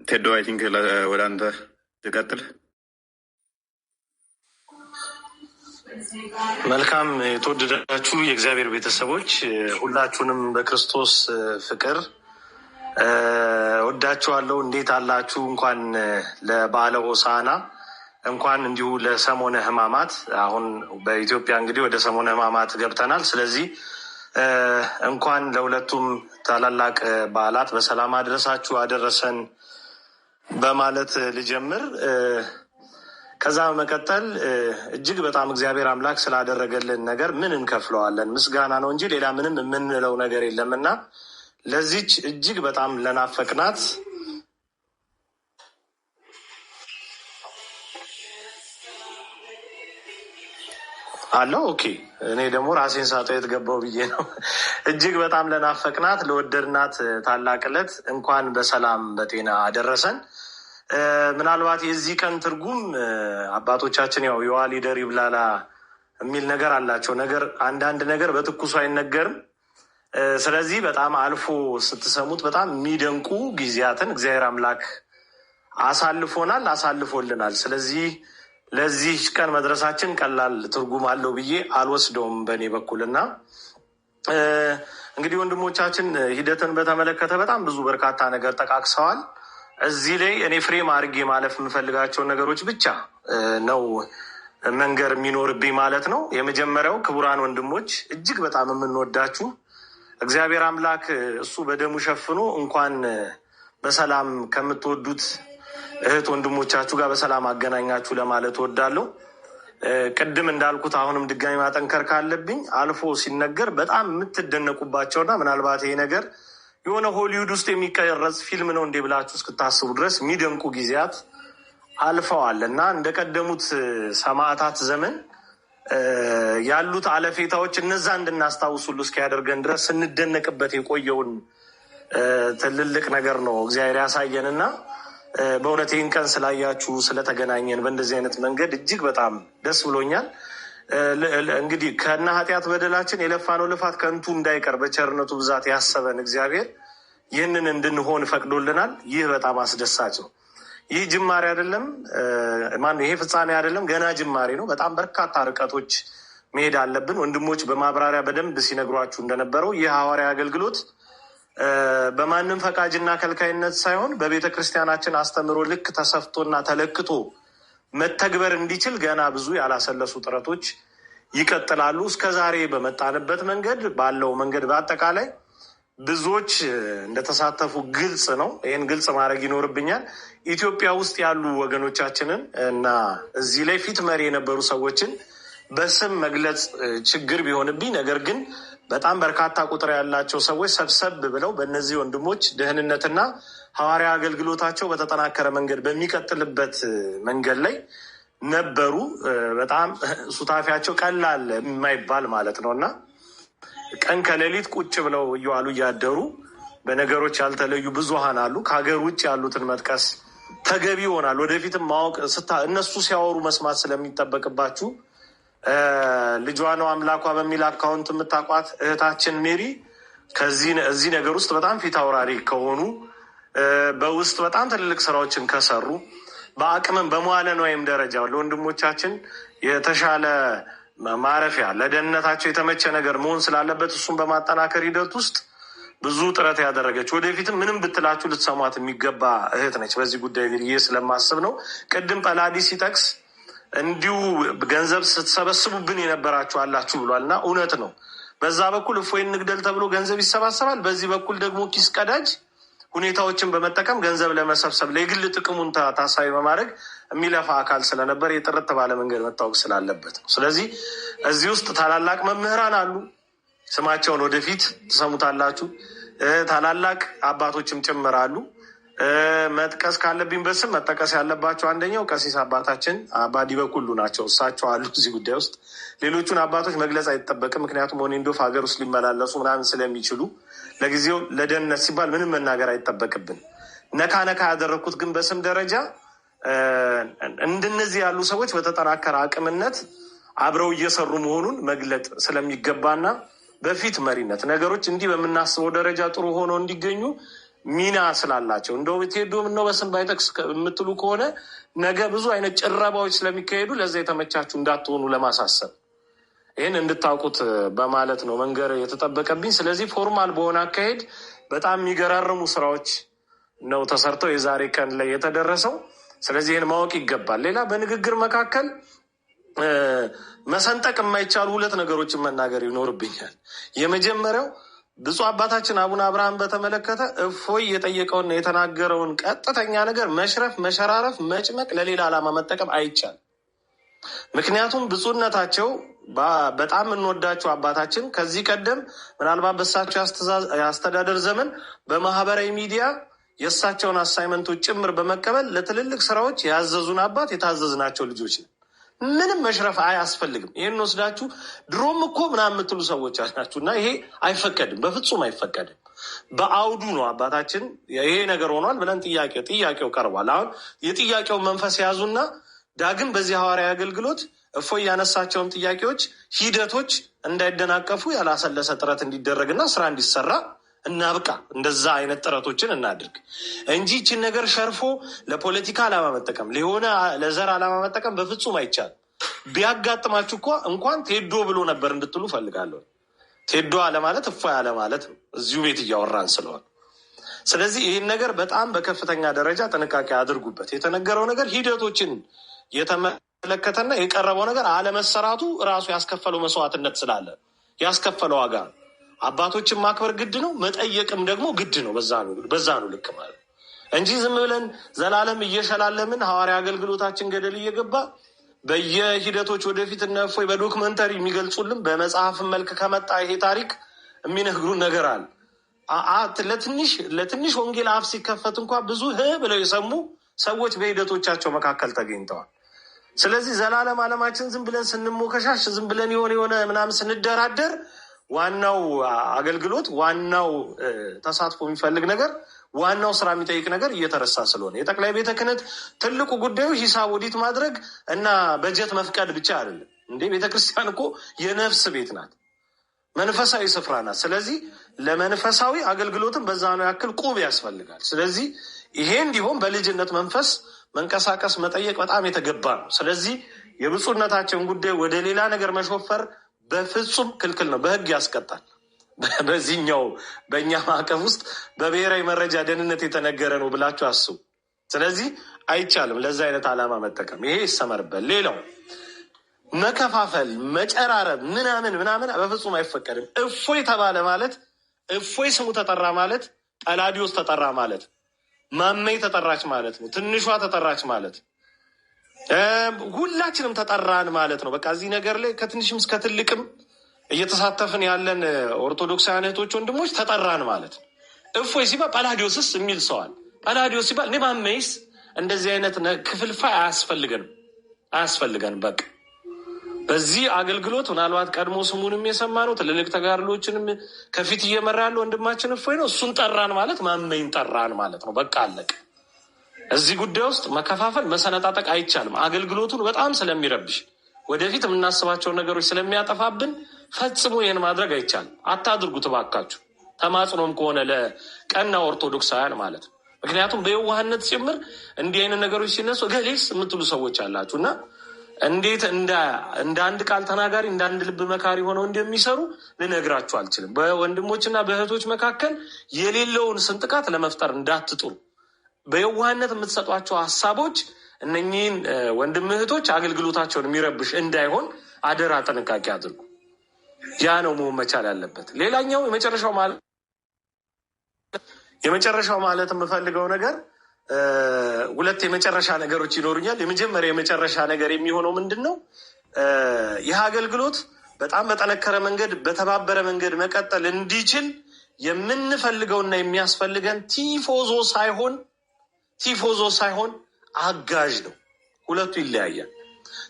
ቴዶ አይ ቲንክ ወደ አንተ ልቀጥል። መልካም የተወደዳችሁ የእግዚአብሔር ቤተሰቦች ሁላችሁንም በክርስቶስ ፍቅር ወዳችኋለሁ። እንዴት አላችሁ? እንኳን ለበዓለ ሆሳዕና እንኳን እንዲሁ ለሰሞነ ሕማማት። አሁን በኢትዮጵያ እንግዲህ ወደ ሰሞነ ሕማማት ገብተናል። ስለዚህ እንኳን ለሁለቱም ታላላቅ በዓላት በሰላም አድረሳችሁ አደረሰን በማለት ልጀምር። ከዛ በመቀጠል እጅግ በጣም እግዚአብሔር አምላክ ስላደረገልን ነገር ምን እንከፍለዋለን? ምስጋና ነው እንጂ ሌላ ምንም የምንለው ነገር የለም እና ለዚች እጅግ በጣም ለናፈቅናት አለው። ኦኬ እኔ ደግሞ ራሴን ሳጠው የተገባው ብዬ ነው። እጅግ በጣም ለናፈቅናት ለወደድናት ታላቅ ዕለት እንኳን በሰላም በጤና አደረሰን። ምናልባት የዚህ ቀን ትርጉም አባቶቻችን ያው የዋል ይደር ይብላላ የሚል ነገር አላቸው። ነገር አንዳንድ ነገር በትኩሱ አይነገርም። ስለዚህ በጣም አልፎ ስትሰሙት በጣም የሚደንቁ ጊዜያትን እግዚአብሔር አምላክ አሳልፎልናል። ስለዚህ ለዚህ ቀን መድረሳችን ቀላል ትርጉም አለው ብዬ አልወስደውም በእኔ በኩል እና እንግዲህ ወንድሞቻችን ሂደትን በተመለከተ በጣም ብዙ በርካታ ነገር ጠቃቅሰዋል። እዚህ ላይ እኔ ፍሬም አድርጌ ማለፍ የምፈልጋቸውን ነገሮች ብቻ ነው መንገር የሚኖርብኝ ማለት ነው። የመጀመሪያው ክቡራን ወንድሞች እጅግ በጣም የምንወዳችሁ እግዚአብሔር አምላክ እሱ በደሙ ሸፍኖ እንኳን በሰላም ከምትወዱት እህት ወንድሞቻችሁ ጋር በሰላም አገናኛችሁ ለማለት እወዳለሁ። ቅድም እንዳልኩት አሁንም ድጋሚ ማጠንከር ካለብኝ አልፎ ሲነገር በጣም የምትደነቁባቸውና ምናልባት ይሄ ነገር የሆነ ሆሊውድ ውስጥ የሚቀረጽ ፊልም ነው እንዴ ብላችሁ እስክታስቡ ድረስ የሚደንቁ ጊዜያት አልፈዋል እና እንደቀደሙት ሰማዕታት ዘመን ያሉት አለፌታዎች እነዛ እንድናስታውስ ሁሉ እስኪያደርገን ድረስ ስንደነቅበት የቆየውን ትልልቅ ነገር ነው እግዚአብሔር ያሳየንና በእውነት ይህን ቀን ስላያችሁ ስለተገናኘን በእንደዚህ አይነት መንገድ እጅግ በጣም ደስ ብሎኛል። እንግዲህ ከነ ኃጢአት በደላችን የለፋነው ልፋት ከንቱ እንዳይቀር በቸርነቱ ብዛት ያሰበን እግዚአብሔር ይህንን እንድንሆን ፈቅዶልናል። ይህ በጣም አስደሳች ነው። ይህ ጅማሬ አይደለም፣ ይሄ ፍጻሜ አይደለም፣ ገና ጅማሬ ነው። በጣም በርካታ ርቀቶች መሄድ አለብን። ወንድሞች በማብራሪያ በደንብ ሲነግሯችሁ እንደነበረው ይህ ሐዋርያዊ አገልግሎት በማንም ፈቃጅና ከልካይነት ሳይሆን በቤተ ክርስቲያናችን አስተምሮ ልክ ተሰፍቶና ተለክቶ መተግበር እንዲችል ገና ብዙ ያላሰለሱ ጥረቶች ይቀጥላሉ። እስከ ዛሬ በመጣንበት መንገድ ባለው መንገድ በአጠቃላይ ብዙዎች እንደተሳተፉ ግልጽ ነው። ይህን ግልጽ ማድረግ ይኖርብኛል። ኢትዮጵያ ውስጥ ያሉ ወገኖቻችንን እና እዚህ ላይ ፊት መሪ የነበሩ ሰዎችን በስም መግለጽ ችግር ቢሆንብኝ፣ ነገር ግን በጣም በርካታ ቁጥር ያላቸው ሰዎች ሰብሰብ ብለው በእነዚህ ወንድሞች ደህንነትና ሐዋርያ አገልግሎታቸው በተጠናከረ መንገድ በሚቀጥልበት መንገድ ላይ ነበሩ። በጣም ሱታፊያቸው ቀላል የማይባል ማለት ነው እና ቀን ከሌሊት ቁጭ ብለው እየዋሉ እያደሩ በነገሮች ያልተለዩ ብዙሃን አሉ። ከሀገር ውጭ ያሉትን መጥቀስ ተገቢ ይሆናል። ወደፊትም ማወቅ እነሱ ሲያወሩ መስማት ስለሚጠበቅባችሁ ልጇ ነው አምላኳ በሚል አካውንት የምታውቋት እህታችን ሜሪ እዚህ ነገር ውስጥ በጣም ፊት አውራሪ ከሆኑ በውስጥ በጣም ትልልቅ ስራዎችን ከሰሩ በአቅምም በመዋለ ንዋይም ደረጃ ለወንድሞቻችን የተሻለ ማረፊያ ለደህንነታቸው የተመቸ ነገር መሆን ስላለበት እሱን በማጠናከር ሂደት ውስጥ ብዙ ጥረት ያደረገች ወደፊትም ምንም ብትላችሁ ልትሰሟት የሚገባ እህት ነች። በዚህ ጉዳይ ብዬ ስለማስብ ነው። ቅድም ጰላዲ ሲጠቅስ እንዲሁ ገንዘብ ስትሰበስቡብን የነበራችሁ አላችሁ ብሏል እና እውነት ነው። በዛ በኩል እፎይ እንግደል ተብሎ ገንዘብ ይሰባሰባል። በዚህ በኩል ደግሞ ኪስ ቀዳጅ ሁኔታዎችን በመጠቀም ገንዘብ ለመሰብሰብ ለግል ጥቅሙን ታሳቢ በማድረግ የሚለፋ አካል ስለነበር የጥርት ባለ መንገድ መታወቅ ስላለበት ነው። ስለዚህ እዚህ ውስጥ ታላላቅ መምህራን አሉ። ስማቸውን ወደፊት ትሰሙታላችሁ። ታላላቅ አባቶችም ጭምር አሉ። መጥቀስ ካለብኝ በስም መጠቀስ ያለባቸው አንደኛው ቀሲስ አባታችን አባ ዲበኩሉ ናቸው። እሳቸው አሉ እዚህ ጉዳይ ውስጥ። ሌሎቹን አባቶች መግለጽ አይጠበቅም፣ ምክንያቱም ኦኔንዶፍ ሀገር ውስጥ ሊመላለሱ ምናምን ስለሚችሉ ለጊዜው ለደህንነት ሲባል ምንም መናገር አይጠበቅብን። ነካ ያደረግኩት ግን በስም ደረጃ እንደነዚህ ያሉ ሰዎች በተጠናከረ አቅምነት አብረው እየሰሩ መሆኑን መግለጥ ስለሚገባና በፊት መሪነት ነገሮች እንዲህ በምናስበው ደረጃ ጥሩ ሆኖ እንዲገኙ ሚና ስላላቸው እንደው ቴዶ ምነው በስም ባይጠቅስ የምትሉ ከሆነ ነገ ብዙ አይነት ጭረባዎች ስለሚካሄዱ ለዛ የተመቻችሁ እንዳትሆኑ ለማሳሰብ ይህን እንድታውቁት በማለት ነው መንገር የተጠበቀብኝ። ስለዚህ ፎርማል በሆነ አካሄድ በጣም የሚገራርሙ ስራዎች ነው ተሰርተው የዛሬ ቀን ላይ የተደረሰው። ስለዚህ ይህን ማወቅ ይገባል። ሌላ በንግግር መካከል መሰንጠቅ የማይቻሉ ሁለት ነገሮችን መናገር ይኖርብኛል። የመጀመሪያው ብፁዕ አባታችን አቡነ አብርሃም በተመለከተ እፎይ የጠየቀውና የተናገረውን ቀጥተኛ ነገር መሽረፍ፣ መሸራረፍ፣ መጭመቅ፣ ለሌላ ዓላማ መጠቀም አይቻልም። ምክንያቱም ብፁዕነታቸው በጣም እንወዳቸው አባታችን ከዚህ ቀደም ምናልባት በእሳቸው የአስተዳደር ዘመን በማህበራዊ ሚዲያ የእሳቸውን አሳይመንቶች ጭምር በመቀበል ለትልልቅ ስራዎች ያዘዙን አባት የታዘዝናቸው ልጆች ነው። ምንም መሽረፍ አያስፈልግም። ይህን ወስዳችሁ ድሮም እኮ ምናምን የምትሉ ሰዎች አላችሁ እና ይሄ አይፈቀድም፣ በፍጹም አይፈቀድም። በአውዱ ነው አባታችን ይሄ ነገር ሆኗል ብለን ጥያቄው ቀርቧል። አሁን የጥያቄውን መንፈስ የያዙና ዳግም በዚህ ሐዋርያዊ አገልግሎት እፎይ ያነሳቸውን ጥያቄዎች ሂደቶች እንዳይደናቀፉ ያላሰለሰ ጥረት እንዲደረግና ስራ እንዲሰራ እናብቃ። እንደዛ አይነት ጥረቶችን እናድርግ እንጂ ይችን ነገር ሸርፎ ለፖለቲካ ዓላማ መጠቀም ሊሆነ ለዘር ዓላማ መጠቀም በፍጹም አይቻልም። ቢያጋጥማችሁ እንኳን ቴዶ ብሎ ነበር እንድትሉ ፈልጋለሁ። ቴዶ አለማለት እፎይ አለማለት ነው፣ እዚሁ ቤት እያወራን ስለሆነ። ስለዚህ ይህን ነገር በጣም በከፍተኛ ደረጃ ጥንቃቄ አድርጉበት። የተነገረው ነገር ሂደቶችን የተመለከተና የቀረበው ነገር አለመሰራቱ ራሱ ያስከፈለው መስዋዕትነት ስላለ ያስከፈለው ዋጋ ነው። አባቶችን ማክበር ግድ ነው፣ መጠየቅም ደግሞ ግድ ነው። በዛ ነው ልክ ማለት እንጂ ዝም ብለን ዘላለም እየሸላለምን ሐዋርያ አገልግሎታችን ገደል እየገባ በየሂደቶች ወደፊት እነ እፎይ በዶክመንተሪ የሚገልጹልን በመጽሐፍ መልክ ከመጣ ይሄ ታሪክ የሚነግሩን ነገር አለ። ለትንሽ ወንጌል አፍ ሲከፈት እንኳን ብዙ ብለው የሰሙ ሰዎች በሂደቶቻቸው መካከል ተገኝተዋል። ስለዚህ ዘላለም ዓለማችን ዝም ብለን ስንሞከሻሽ ዝም ብለን የሆነ ምናምን ስንደራደር ዋናው አገልግሎት ዋናው ተሳትፎ የሚፈልግ ነገር ዋናው ስራ የሚጠይቅ ነገር እየተረሳ ስለሆነ የጠቅላይ ቤተ ክህነት ትልቁ ጉዳዩ ሂሳብ ኦዲት ማድረግ እና በጀት መፍቀድ ብቻ አይደለም እንዴ። ቤተክርስቲያን እኮ የነፍስ ቤት ናት፣ መንፈሳዊ ስፍራ ናት። ስለዚህ ለመንፈሳዊ አገልግሎትም በዛ ነው ያክል ቁብ ያስፈልጋል። ስለዚህ ይሄ እንዲሆን በልጅነት መንፈስ መንቀሳቀስ መጠየቅ በጣም የተገባ ነው። ስለዚህ የብፁዕነታቸውን ጉዳይ ወደ ሌላ ነገር መሾፈር በፍጹም ክልክል ነው፣ በህግ ያስቀጣል። በዚህኛው በእኛ ማዕቀፍ ውስጥ በብሔራዊ መረጃ ደህንነት የተነገረ ነው ብላችሁ አስቡ። ስለዚህ አይቻልም ለዛ አይነት ዓላማ መጠቀም፣ ይሄ ይሰመርበት። ሌላው መከፋፈል፣ መጨራረብ ምናምን በፍጹም አይፈቀድም። እፎይ ተባለ ማለት እፎይ ስሙ ተጠራ ማለት ጳላዲዮስ ተጠራ ማለት ማመይ ተጠራች ማለት ነው። ትንሿ ተጠራች ማለት ሁላችንም ተጠራን ማለት ነው። በቃ እዚህ ነገር ላይ ከትንሽም እስከ ትልቅም እየተሳተፍን ያለን ኦርቶዶክሳውያን እህቶች ወንድሞች ተጠራን ማለት ነው። እፎይ ሲባል ጳላዲዮስስ የሚል ሰዋል። ጳላዲዮስ ሲባል እኔ ማመይስ እንደዚህ አይነት ክፍልፋይ አያስፈልገንም። በቃ በዚህ አገልግሎት ምናልባት ቀድሞ ስሙንም የሰማ ነው ትልልቅ ተጋድሎችንም ከፊት እየመራ ያለው ወንድማችን እፎይ ነው። እሱን ጠራን ማለት ማመይን ጠራን ማለት ነው። በቃ አለቅ። እዚህ ጉዳይ ውስጥ መከፋፈል መሰነጣጠቅ አይቻልም። አገልግሎቱን በጣም ስለሚረብሽ ወደፊት የምናስባቸው ነገሮች ስለሚያጠፋብን ፈጽሞ ይህን ማድረግ አይቻልም። አታድርጉት እባካችሁ። ተማጽኖም ከሆነ ለቀና ኦርቶዶክሳውያን ማለት ነው። ምክንያቱም በየዋህነት ጭምር እንዲህ አይነት ነገሮች ሲነሱ ገሌስ የምትሉ ሰዎች አላችሁ እና እንዴት እንደ አንድ ቃል ተናጋሪ እንደ አንድ ልብ መካሪ ሆነው እንደሚሰሩ ልነግራችሁ አልችልም። በወንድሞችና በእህቶች መካከል የሌለውን ስንጥቃት ለመፍጠር እንዳትጥሩ። በየዋህነት የምትሰጧቸው ሀሳቦች እነኚህን ወንድም እህቶች አገልግሎታቸውን የሚረብሽ እንዳይሆን አደራ ጥንቃቄ አድርጉ። ያ ነው መሆን መቻል ያለበት። ሌላኛው የመጨረሻው ማለት የምፈልገው ነገር ሁለት የመጨረሻ ነገሮች ይኖሩኛል። የመጨረሻ ነገር የሚሆነው ምንድን ነው? ይህ አገልግሎት በጣም በጠነከረ መንገድ በተባበረ መንገድ መቀጠል እንዲችል የምንፈልገውና የሚያስፈልገን ቲፎዞ ሳይሆን አጋዥ ነው። ሁለቱ ይለያያል።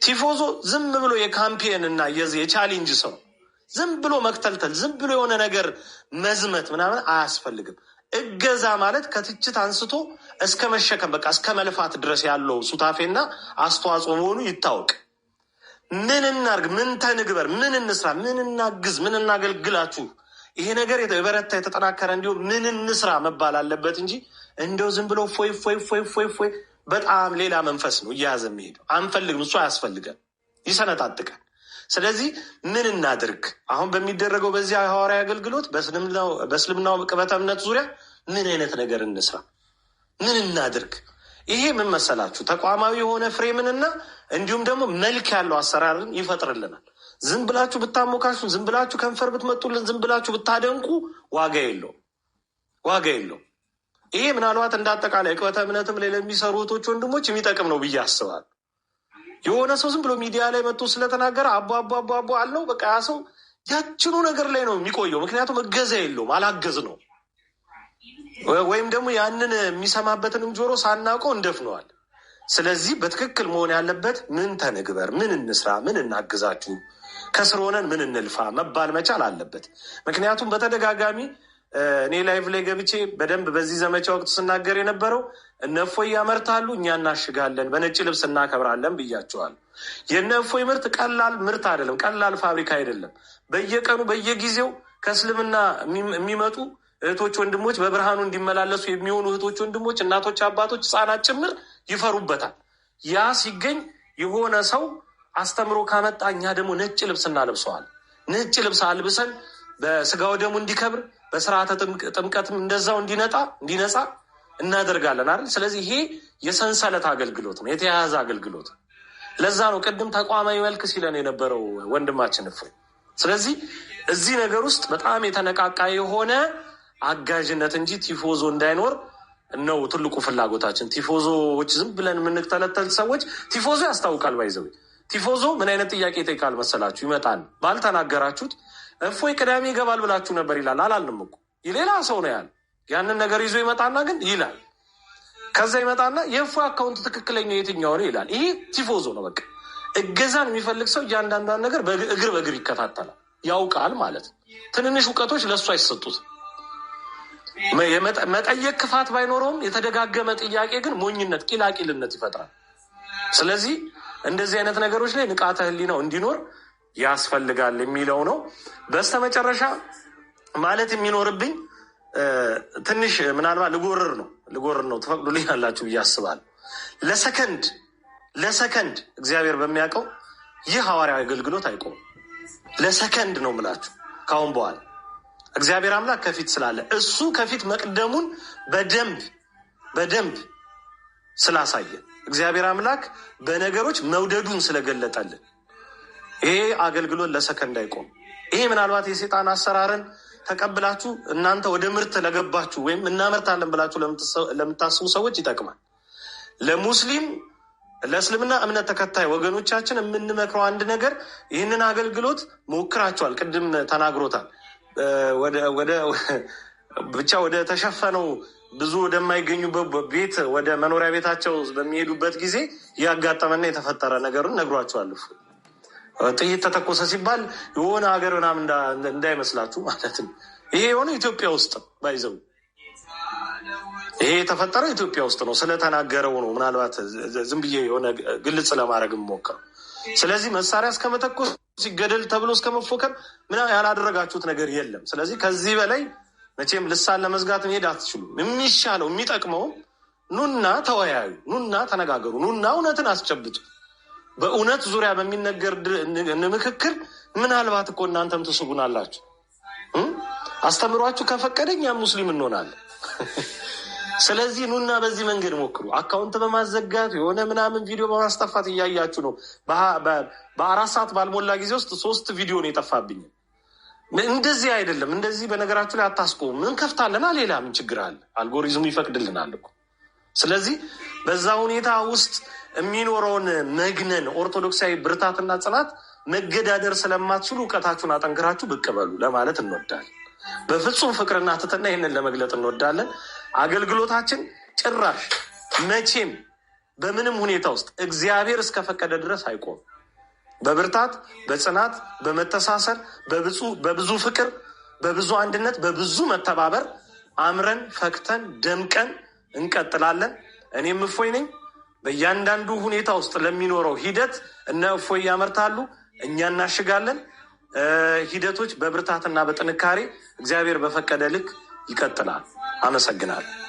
ቲፎዞ ዝም ብሎ የካምፔን እና የቻሌንጅ ሰው ዝም ብሎ መክተልተል፣ ዝም ብሎ የሆነ ነገር መዝመት ምናምን አያስፈልግም። እገዛ ማለት ከትችት አንስቶ እስከ መሸከም በቃ እስከ መልፋት ድረስ ያለው ሱታፌና አስተዋጽኦ መሆኑ ይታወቅ። ምን እናርግ፣ ምን ተንግበር፣ ምን እንስራ፣ ምን እናግዝ፣ ምን እናገልግላችሁ ይሄ ነገር የበረታ የተጠናከረ እንዲሁም ምን እንስራ መባል አለበት እንጂ እንደው ዝም ብሎ ፎይ በጣም ሌላ መንፈስ ነው እያያዘ የሚሄደው። አንፈልግም፣ እሱ አያስፈልገን፣ ይሰነጣጥቀን። ስለዚህ ምን እናድርግ? አሁን በሚደረገው በዚህ ሐዋርያዊ አገልግሎት በእስልምናው ቅበተ እምነት ዙሪያ ምን አይነት ነገር እንስራ? ምን እናድርግ? ይሄ ምን መሰላችሁ? ተቋማዊ የሆነ ፍሬምንና እንዲሁም ደግሞ መልክ ያለው አሰራርን ይፈጥርልናል። ዝም ብላችሁ ብታሞካሹን፣ ዝም ብላችሁ ከንፈር ብትመጡልን፣ ዝም ብላችሁ ብታደንቁ ዋጋ የለው። ይሄ ምናልባት እንዳጠቃላይ ቅበተ እምነትም ላይ ለሚሰሩ እህቶች ወንድሞች የሚጠቅም ነው ብዬ አስባለሁ። የሆነ ሰው ዝም ብሎ ሚዲያ ላይ መጥቶ ስለተናገረ አቦ አለው በቃ ያ ሰው ያችኑ ነገር ላይ ነው የሚቆየው። ምክንያቱም እገዛ የለውም፣ አላገዝ ነው። ወይም ደግሞ ያንን የሚሰማበትንም ጆሮ ሳናውቀው እንደፍነዋል። ስለዚህ በትክክል መሆን ያለበት ምን ተንግበር፣ ምን እንስራ፣ ምን እናግዛችሁ፣ ከስር ሆነን ምን እንልፋ መባል መቻል አለበት። ምክንያቱም በተደጋጋሚ እኔ ላይቭ ላይ ገብቼ በደንብ በዚህ ዘመቻ ወቅት ስናገር የነበረው እነ እፎይ ያመርታሉ፣ እኛ እናሽጋለን፣ በነጭ ልብስ እናከብራለን ብያቸዋል። የእነ እፎይ ምርት ቀላል ምርት አይደለም፣ ቀላል ፋብሪካ አይደለም። በየቀኑ በየጊዜው ከእስልምና የሚመጡ እህቶች ወንድሞች በብርሃኑ እንዲመላለሱ የሚሆኑ እህቶች ወንድሞች፣ እናቶች፣ አባቶች፣ ህጻናት ጭምር ይፈሩበታል። ያ ሲገኝ የሆነ ሰው አስተምሮ ካመጣ እኛ ደግሞ ነጭ ልብስ እናለብሰዋል። ነጭ ልብስ አልብሰን በስጋው ደግሞ እንዲከብር በስርዓተ ጥምቀትም እንደዛው እንዲነጻ እናደርጋለን አይደል? ስለዚህ ይሄ የሰንሰለት አገልግሎት ነው፣ የተያያዘ አገልግሎት። ለዛ ነው ቅድም ተቋማዊ መልክ ሲለን የነበረው ወንድማችን እፎይ። ስለዚህ እዚህ ነገር ውስጥ በጣም የተነቃቃ የሆነ አጋዥነት እንጂ ቲፎዞ እንዳይኖር ነው ትልቁ ፍላጎታችን። ቲፎዞዎች ዝም ብለን የምንተለተል ሰዎች ቲፎዞ ያስታውቃል። ባይዘው ቲፎዞ ምን አይነት ጥያቄ ይጠይቃል መሰላችሁ? ይመጣል ባልተናገራችሁት እፎይ ቅዳሜ ይገባል ብላችሁ ነበር ይላል። አላልንም እኮ ሌላ ሰው ነው ያለ። ያንን ነገር ይዞ ይመጣና ግን ይላል። ከዛ ይመጣና የእፎይ አካውንት ትክክለኛ የትኛው ነው ይላል። ይሄ ቲፎዞ ነው። በቃ እገዛን የሚፈልግ ሰው እያንዳንዷን ነገር እግር በእግር ይከታተላል፣ ያውቃል ማለት ነው። ትንንሽ እውቀቶች ለእሱ አይሰጡት። መጠየቅ ክፋት ባይኖረውም የተደጋገመ ጥያቄ ግን ሞኝነት፣ ቂላቂልነት ይፈጥራል። ስለዚህ እንደዚህ አይነት ነገሮች ላይ ንቃተ ህሊናው እንዲኖር ያስፈልጋል የሚለው ነው። በስተመጨረሻ ማለት የሚኖርብኝ ትንሽ ምናልባት ልጎርር ነው ትፈቅዱልኝ ያላችሁ ብዬ አስባለሁ። ለሰከንድ እግዚአብሔር በሚያውቀው ይህ ሐዋርያዊ አገልግሎት አይቆም። ለሰከንድ ነው ምላችሁ። ካሁን በኋላ እግዚአብሔር አምላክ ከፊት ስላለ እሱ ከፊት መቅደሙን በደንብ ስላሳየ እግዚአብሔር አምላክ በነገሮች መውደዱን ስለገለጠልን ይሄ አገልግሎት ለሰከንድ አይቆም። ይሄ ምናልባት የሰይጣን አሰራርን ተቀብላችሁ እናንተ ወደ ምርት ለገባችሁ ወይም እናመርታለን ብላችሁ ለምታስቡ ሰዎች ይጠቅማል። ለሙስሊም ለእስልምና እምነት ተከታይ ወገኖቻችን የምንመክረው አንድ ነገር ይህንን አገልግሎት ሞክራችኋል፣ ቅድም ተናግሮታል። ብቻ ወደ ተሸፈነው ብዙ ወደማይገኙበት ቤት ወደ መኖሪያ ቤታቸው በሚሄዱበት ጊዜ ያጋጠመና የተፈጠረ ነገሩን ነግሯቸዋለሁ። ጥይት ተተኮሰ ሲባል የሆነ ሀገር ምናምን እንዳይመስላችሁ ማለት ነው። ይሄ የሆነ ኢትዮጵያ ውስጥ ባይዘው ይሄ የተፈጠረው ኢትዮጵያ ውስጥ ነው። ስለተናገረው ነው ምናልባት ዝም ብዬ የሆነ ግልጽ ለማድረግ የምሞክረው። ስለዚህ መሳሪያ እስከ መተኮስ ሲገደል ተብሎ እስከ መፎከር ምናምን ያላደረጋችሁት ነገር የለም። ስለዚህ ከዚህ በላይ መቼም ልሳን ለመዝጋት መሄድ አትችሉም። የሚሻለው የሚጠቅመውም ኑና ተወያዩ፣ ኑና ተነጋገሩ፣ ኑና እውነትን አስጨብጡ። በእውነት ዙሪያ በሚነገር ምክክር ምናልባት እኮ እናንተም ትስጉናላችሁ። አስተምሯችሁ ከፈቀደ እኛም ሙስሊም እንሆናለን። ስለዚህ ኑና በዚህ መንገድ ሞክሩ። አካውንት በማዘጋት የሆነ ምናምን ቪዲዮ በማስጠፋት እያያችሁ ነው። በ4 ሰዓት ባልሞላ ጊዜ ውስጥ 3 ቪዲዮ ነው የጠፋብኝ። እንደዚህ አይደለም። እንደዚህ በነገራችሁ ላይ አታስቆሙ። ምን ከፍታለና ሌላ ምን ችግር አለ? አልጎሪዝሙ ይፈቅድልናል እኮ። ስለዚህ በዛ ሁኔታ ውስጥ የሚኖረውን መግነን ኦርቶዶክሳዊ ብርታትና ጽናት መገዳደር ስለማትችሉ እውቀታችሁን አጠንክራችሁ ብቅ በሉ ለማለት እንወዳለን። በፍጹም ፍቅርና ትሕትና ይህንን ለመግለጥ እንወዳለን። አገልግሎታችን ጭራሽ መቼም በምንም ሁኔታ ውስጥ እግዚአብሔር እስከፈቀደ ድረስ አይቆም። በብርታት፣ በጽናት፣ በመተሳሰር፣ በብዙ ፍቅር፣ በብዙ አንድነት፣ በብዙ መተባበር አምረን ፈክተን ደምቀን እንቀጥላለን። እኔም እፎይ ነኝ። በእያንዳንዱ ሁኔታ ውስጥ ለሚኖረው ሂደት እነ እፎይ ያመርታሉ፣ እኛ እናሽጋለን። ሂደቶች በብርታትና በጥንካሬ እግዚአብሔር በፈቀደ ልክ ይቀጥላል። አመሰግናለሁ።